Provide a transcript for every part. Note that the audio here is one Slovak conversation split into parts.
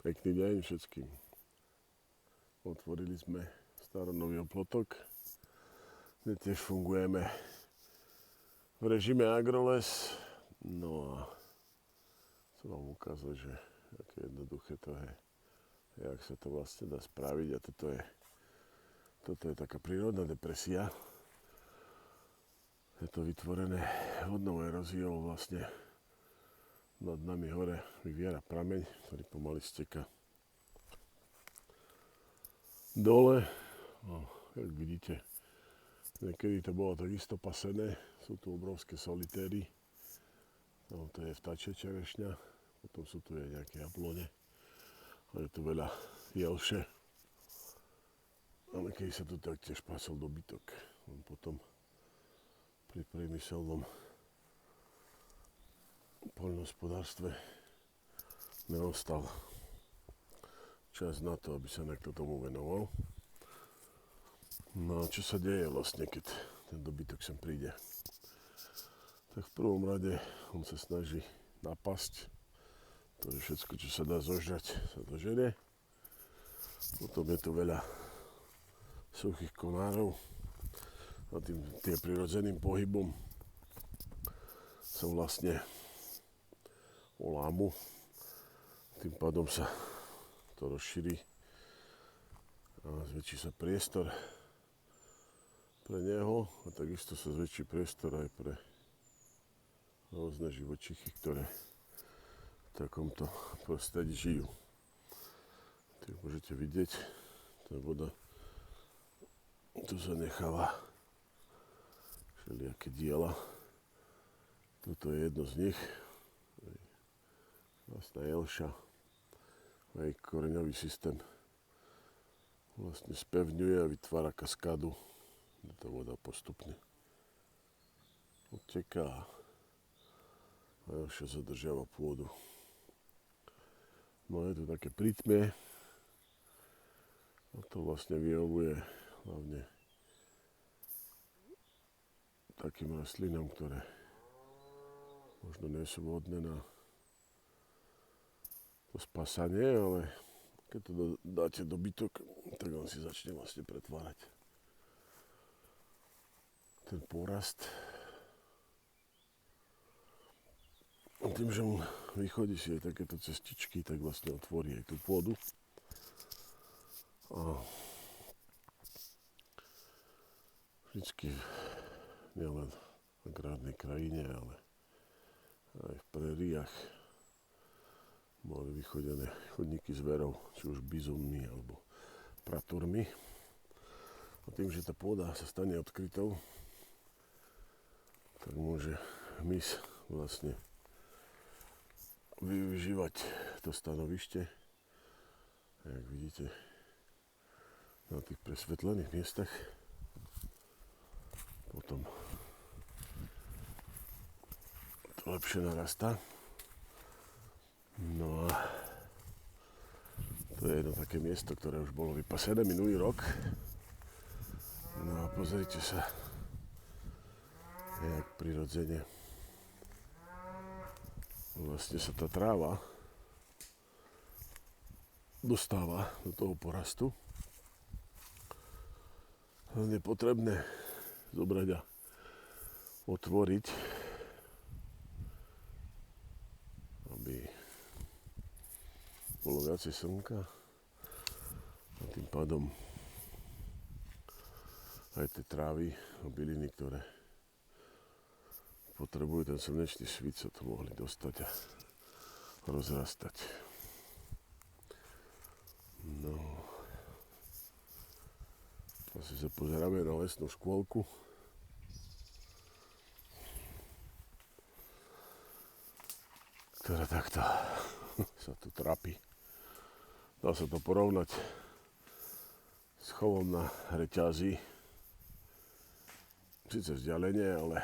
Pekný deň všetkým. Otvorili sme Staronový Oplotok, kde tiež fungujeme v režime Agroles. No a chcem vám ukázať, že aké jednoduché to je, jak sa to vlastne dá spraviť. A toto je taká prírodná depresia. Je to vytvorené vodnou eróziou, vlastne nad nami hore vyviera prameň, ktorý pomaly steká dole. No, jak vidíte, niekedy to bolo takisto pasené, sú tu obrovské solitéry, no, to je vtáčia čerešňa, potom sú tu aj nejaké jablone, a je tu veľa jelše, ale keď sa tu taktiež pasol dobytok, on potom pri priemyselnom poľnohospodárstve neostal čas na to, aby sa niekto tomu venoval. No a čo sa deje vlastne, keď ten dobytok sem príde? Tak v prvom rade on sa snaží napasť. To je všetko, čo sa dá zožrať, sa dožere. Potom je tu veľa suchých konárov a tým prirodzeným pohybom sa vlastne olámu. Tým pádom sa to rozšíri a zväčší sa priestor pre neho a takisto sa zväčší priestor aj pre rôzne živočichy, ktoré v takomto prostredí žijú. Tu môžete vidieť, tá voda tu sa necháva všelijaké diela. Toto je jedno z nich. Vlastná jelša, aj koreňový systém vlastne spevňuje a vytvára kaskádu, kde tá voda postupne odteká a jelša zadržiava pôdu. No je to také prítmie a to vlastne vyhovuje hlavne takým rastlinám, ktoré možno nie sú vhodné na to spasanie, ale keď to dáte dobytok, tak on si začne vlastne pretvárať ten porast. A tým, že mu vychodí si aj takéto cestičky, tak vlastne otvorí aj tú pôdu. A vždycky nielen v agrárnej krajine, ale aj v prériách boli vychodené chodníky zverov, či už bizonmi alebo praturmi. A tým, že tá pôda sa stane odkrytou, tak môže hmyz vlastne využívať to stanovište. A jak vidíte, na tých presvetlených miestach potom to lepšie narastá. No a to je jedno také miesto, ktoré už bolo vypasené minulý rok. No a pozrite sa, jak prirodzene vlastne sa tá tráva dostáva do toho porastu. Je potrebné zobrať a otvoriť, aby bolo viacej slnka a tým pádom aj tie trávy a byliny, ktoré potrebujú ten slnečný svit, sa to mohli dostať a rozrastať. No, asi sa pozeráme na lesnú škôlku. Ktorá takto sa tu trápi. Dá sa to porovnať s chovom na reťazi. Sice vzdialenie, ale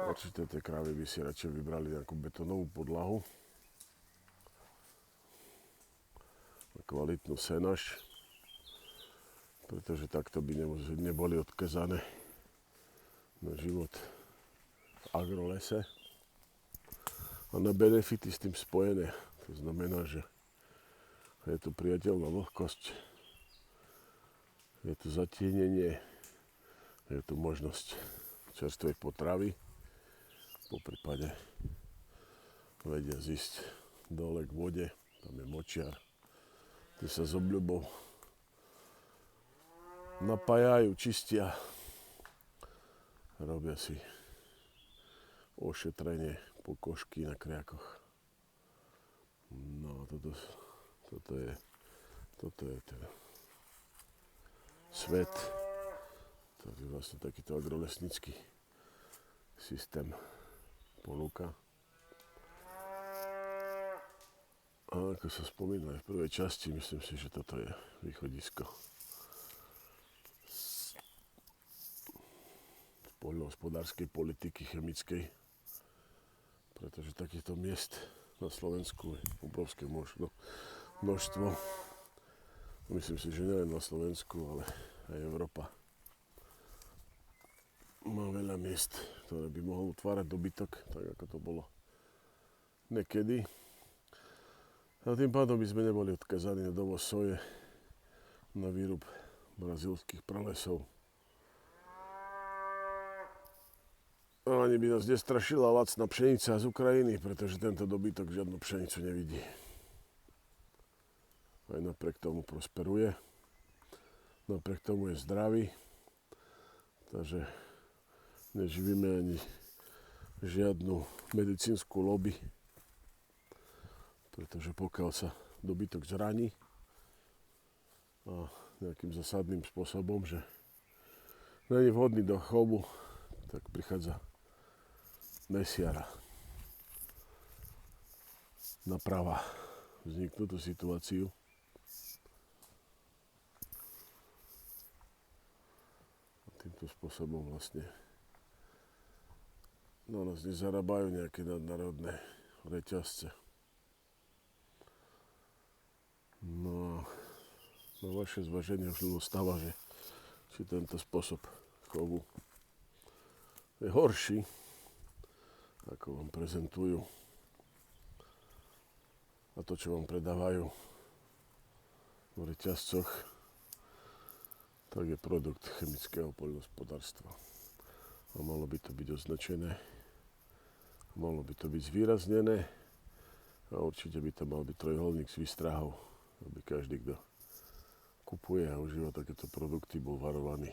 určite tie krávy by si radšej vybrali nejakú betónovú podlahu a kvalitnú senaž, pretože takto by neboli odkazané na život v agrolese a na benefity s tým spojené. To znamená, že Je tu priateľná vlhkosť, je tu zatienenie, je tu možnosť čerstvej potravy, poprípade vedia zísť dole k vode, tam je močiar, kde sa s obľubou napájajú, čistia, robia si ošetrenie pokožky na kriakoch. No toto je ten svet, ktorý vlastne takýto agrolesnický systém ponúka. A ako sa spomína aj v prvej časti, myslím si, že toto je východisko z poľnohospodárskej politiky chemickej, pretože takýchto miest na Slovensku je obrovské množstvo. Myslím si, že nielen na Slovensku, ale aj Európa má veľa miest, ktoré by mohol utvárať dobytok, tak ako to bolo niekedy. A tým pádom by sme neboli odkazaní na dovoz soje, na výrub brazílskych pralesov. A ani by nás nestrašila lacná pšenica z Ukrajiny, pretože tento dobytok žiadnu pšenicu nevidí. Aj napriek tomu prosperuje, napriek tomu je zdravý, takže neživíme ani žiadnu medicínsku lobby, pretože pokiaľ sa dobytok zraní a nejakým zásadným spôsobom, že nie je vhodný do chovu, tak prichádza mesiara naprava vzniknutú situáciu. A týmto spôsobom vlastne na nás nezarábajú nejaké nadnárodné reťazce. No a na vaše zvaženie už stáva, že či tento spôsob chovu je horší, ako vám prezentujú, a to, čo vám predávajú v reťazcoch, tak je produkt chemického poľnohospodárstva. A malo by to byť označené, malo by to byť zvýraznené a určite by to mal byť trojuholník s výstrahou, aby každý, kto kupuje a užíva takéto produkty, bol varovaný,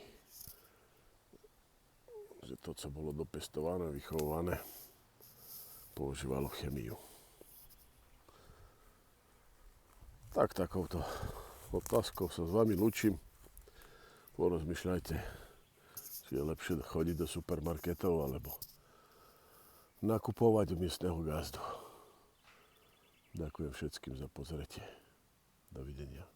že to, čo bolo dopestované, vychované, používalo chemiu. Tak takouto otázkou sa s vami lúčim. Porozmýšľajte, či je lepšie chodiť do supermarketov alebo nakupovať u miestneho gazdu. Ďakujem všetkým za pozretie. Dovidenia.